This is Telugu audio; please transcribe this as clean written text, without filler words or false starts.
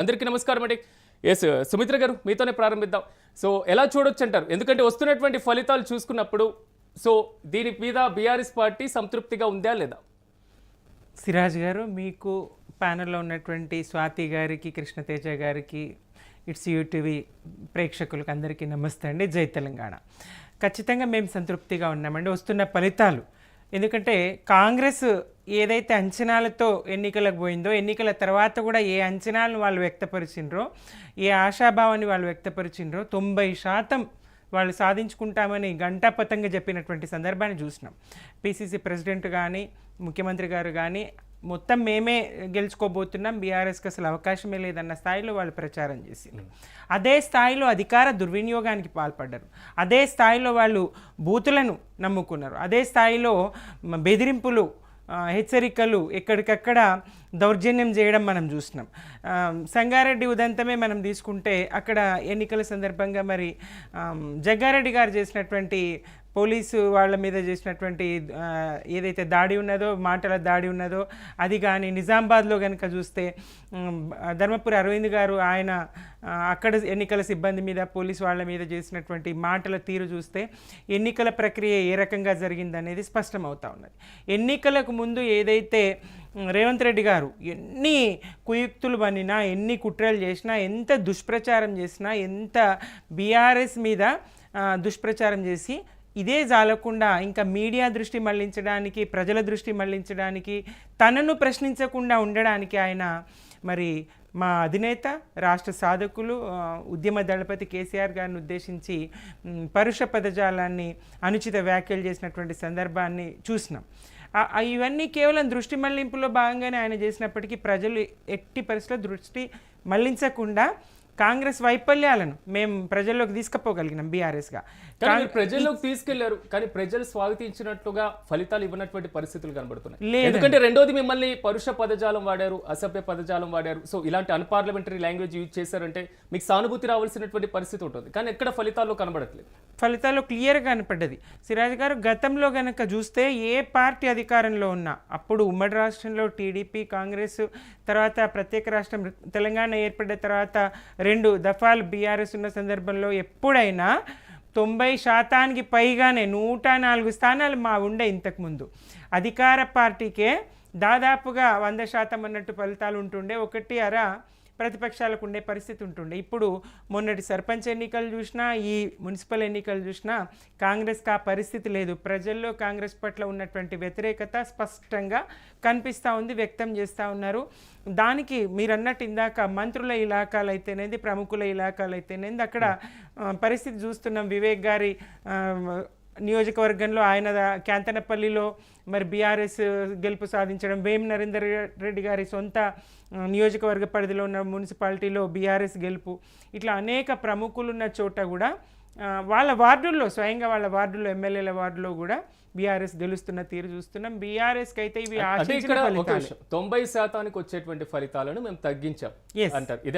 అందరికీ నమస్కారం అండి. ఎస్ సుమిత్ర గారు మీతోనే ప్రారంభిద్దాం. సో ఎలా చూడొచ్చు అంటారు? ఎందుకంటే వస్తున్నటువంటి ఫలితాలు చూసుకున్నప్పుడు సో దీని మీద బీఆర్ఎస్ పార్టీ సంతృప్తిగా ఉందా లేదా? సిరాజ్ గారు, మీకు ప్యానెల్లో ఉన్నటువంటి స్వాతి గారికి, కృష్ణతేజ గారికి, ఇట్స్ యూటీవీ ప్రేక్షకులకు అందరికీ నమస్తే అండి. జై తెలంగాణ. ఖచ్చితంగా మేము సంతృప్తిగా ఉన్నామండి వస్తున్న ఫలితాలు. ఎందుకంటే కాంగ్రెస్ ఏదైతే అంచనాలతో ఎన్నికలకు పోయిందో, ఎన్నికల తర్వాత కూడా ఏ అంచనాలను వాళ్ళు వ్యక్తపరిచిండ్రో, ఏ ఆశాభావాన్ని వాళ్ళు వ్యక్తపరిచిండ్రో 90% వాళ్ళు సాధించుకుంటామని గంటాపతంగా చెప్పినటువంటి సందర్భాన్ని చూసినాం. పిసిసి ప్రెసిడెంట్ కానీ, ముఖ్యమంత్రి గారు కానీ మొత్తం మేమే గెలుచుకోబోతున్నాం, బీఆర్ఎస్కి అసలు అవకాశమే లేదన్న స్థాయిలో వాళ్ళు ప్రచారం చేసింది. అదే స్థాయిలో అధికార దుర్వినియోగానికి పాల్పడ్డారు. అదే స్థాయిలో వాళ్ళు బూతులను నమ్ముకున్నారు. అదే స్థాయిలో బెదిరింపులు, హెచ్చరికలు, ఎక్కడికక్కడ దౌర్జన్యం చేయడం మనం చూసినాం. సంగారెడ్డి ఉదంతమే మనం తీసుకుంటే అక్కడ ఎన్నికల సందర్భంగా మరి జగ్గారెడ్డి గారు చేసినటువంటి పోలీసు వాళ్ళ మీద చేసినటువంటి ఏదైతే దాడి ఉన్నదో, మాటల దాడి ఉన్నదో అది కానీ, నిజామాబాద్లో కనుక చూస్తే ధర్మపురి అరవింద్ గారు ఆయన అక్కడ ఎన్నికల సిబ్బంది మీద, పోలీసు వాళ్ళ మీద చేసినటువంటి మాటల తీరు చూస్తే ఎన్నికల ప్రక్రియ ఏ రకంగా జరిగిందనేది స్పష్టమవుతా ఉన్నది. ఎన్నికలకు ముందు ఏదైతే రేవంత్ రెడ్డి గారు ఎన్ని కుయుక్తులు పన్నినా, ఎన్ని కుట్రలు చేసినా, ఎంత దుష్ప్రచారం చేసినా, ఎంత బీఆర్ఎస్ మీద దుష్ప్రచారం చేసి ఇదే జాలకుండా ఇంకా మీడియా దృష్టి మళ్లించడానికి, ప్రజల దృష్టి మళ్లించడానికి, తనను ప్రశ్నించకుండా ఉండడానికి ఆయన మరి మా అధినేత, రాష్ట్ర సాధకులు, ఉద్యమ దళపతి కేసీఆర్ గారిని ఉద్దేశించి పరుష పదజాలాన్ని, అనుచిత వ్యాఖ్యలు చేసినటువంటి సందర్భాన్ని చూసినాం. ఇవన్నీ కేవలం దృష్టి మళ్లింపులో భాగంగానే ఆయన చేసినప్పటికీ ప్రజలు ఎట్టి పరిస్థితుల్లో దృష్టి మళ్లించకుండా కాంగ్రెస్ వైఫల్యాలను మేము ప్రజల్లోకి తీసుకుపోగలిగినాం బీఆర్ఎస్గా. ప్రజల్లోకి తీసుకెళ్లారు, కానీ ప్రజలు స్వాగతించినట్లుగా ఫలితాలు ఇవ్వనటువంటి పరిస్థితులు కనబడుతున్నాయి. ఎందుకంటే రెండోది మిమ్మల్ని పరుష పదజాలం వాడారు, అసభ్య పదజాలం వాడారు. సో ఇలాంటి అన్పార్లమెంటరీ లాంగ్వేజ్ యూజ్ చేశారంటే మీకు సానుభూతి రావాల్సినటువంటి పరిస్థితి ఉంటుంది, కానీ ఎక్కడ ఫలితాల్లో కనబడట్లేదు. ఫలితాల్లో క్లియర్గా కనపడ్డది. సిరాజ్ గారు, గతంలో కనుక చూస్తే ఏ పార్టీ అధికారంలో ఉన్నా, అప్పుడు ఉమ్మడి రాష్ట్రంలో టీడీపీ, కాంగ్రెస్, తర్వాత ప్రత్యేక రాష్ట్రం తెలంగాణ ఏర్పడిన తర్వాత 2 దఫాలు బీఆర్ఎస్ ఉన్న సందర్భంలో ఎప్పుడైనా 90% పైగానే 104 స్థానాలు మా ఉండే. ఇంతకుముందు అధికార పార్టీకే దాదాపుగా 100% అన్నట్టు ఫలితాలు ఉంటుండే, 1/2 ప్రతిపక్షాలకు ఉండే పరిస్థితి ఉంటుండే. ఇప్పుడు మొన్నటి సర్పంచ్ ఎన్నికలు చూసినా, ఈ మున్సిపల్ ఎన్నికలు చూసినా కాంగ్రెస్కి ఆ పరిస్థితి లేదు. ప్రజల్లో కాంగ్రెస్ పట్ల ఉన్నటువంటి వ్యతిరేకత స్పష్టంగా కనిపిస్తూ ఉంది, వ్యక్తం చేస్తూ ఉన్నారు. దానికి మీరు అన్నట్టు ఇందాక మంత్రుల ఇలాకాలు అయితేనేది, ప్రముఖుల ఇలాకాలు అయితేనేది అక్కడ పరిస్థితి చూస్తున్నాం. వివేక్ గారి నియోజకవర్గంలో ఆయన క్యాంతనపల్లిలో మరి బీఆర్ఎస్ గెలుపు సాధించడం, వేం నరేందర్ రెడ్డి గారి సొంత నియోజకవర్గ పరిధిలో ఉన్న మున్సిపాలిటీలో బీఆర్ఎస్ గెలుపు, ఇట్లా అనేక ప్రముఖులున్న చోట కూడా వాళ్ళ వార్డుల్లో, స్వయంగా వాళ్ళ వార్డుల్లో, ఎమ్మెల్యేల వార్డులో కూడా బీఆర్ఎస్ గెలుస్తున్న తీరు చూస్తున్నాం. బీఆర్ఎస్కి అయితే ఇవి 90% వచ్చేటువంటి ఫలితాలను మేము తగ్గించాం అంటారు.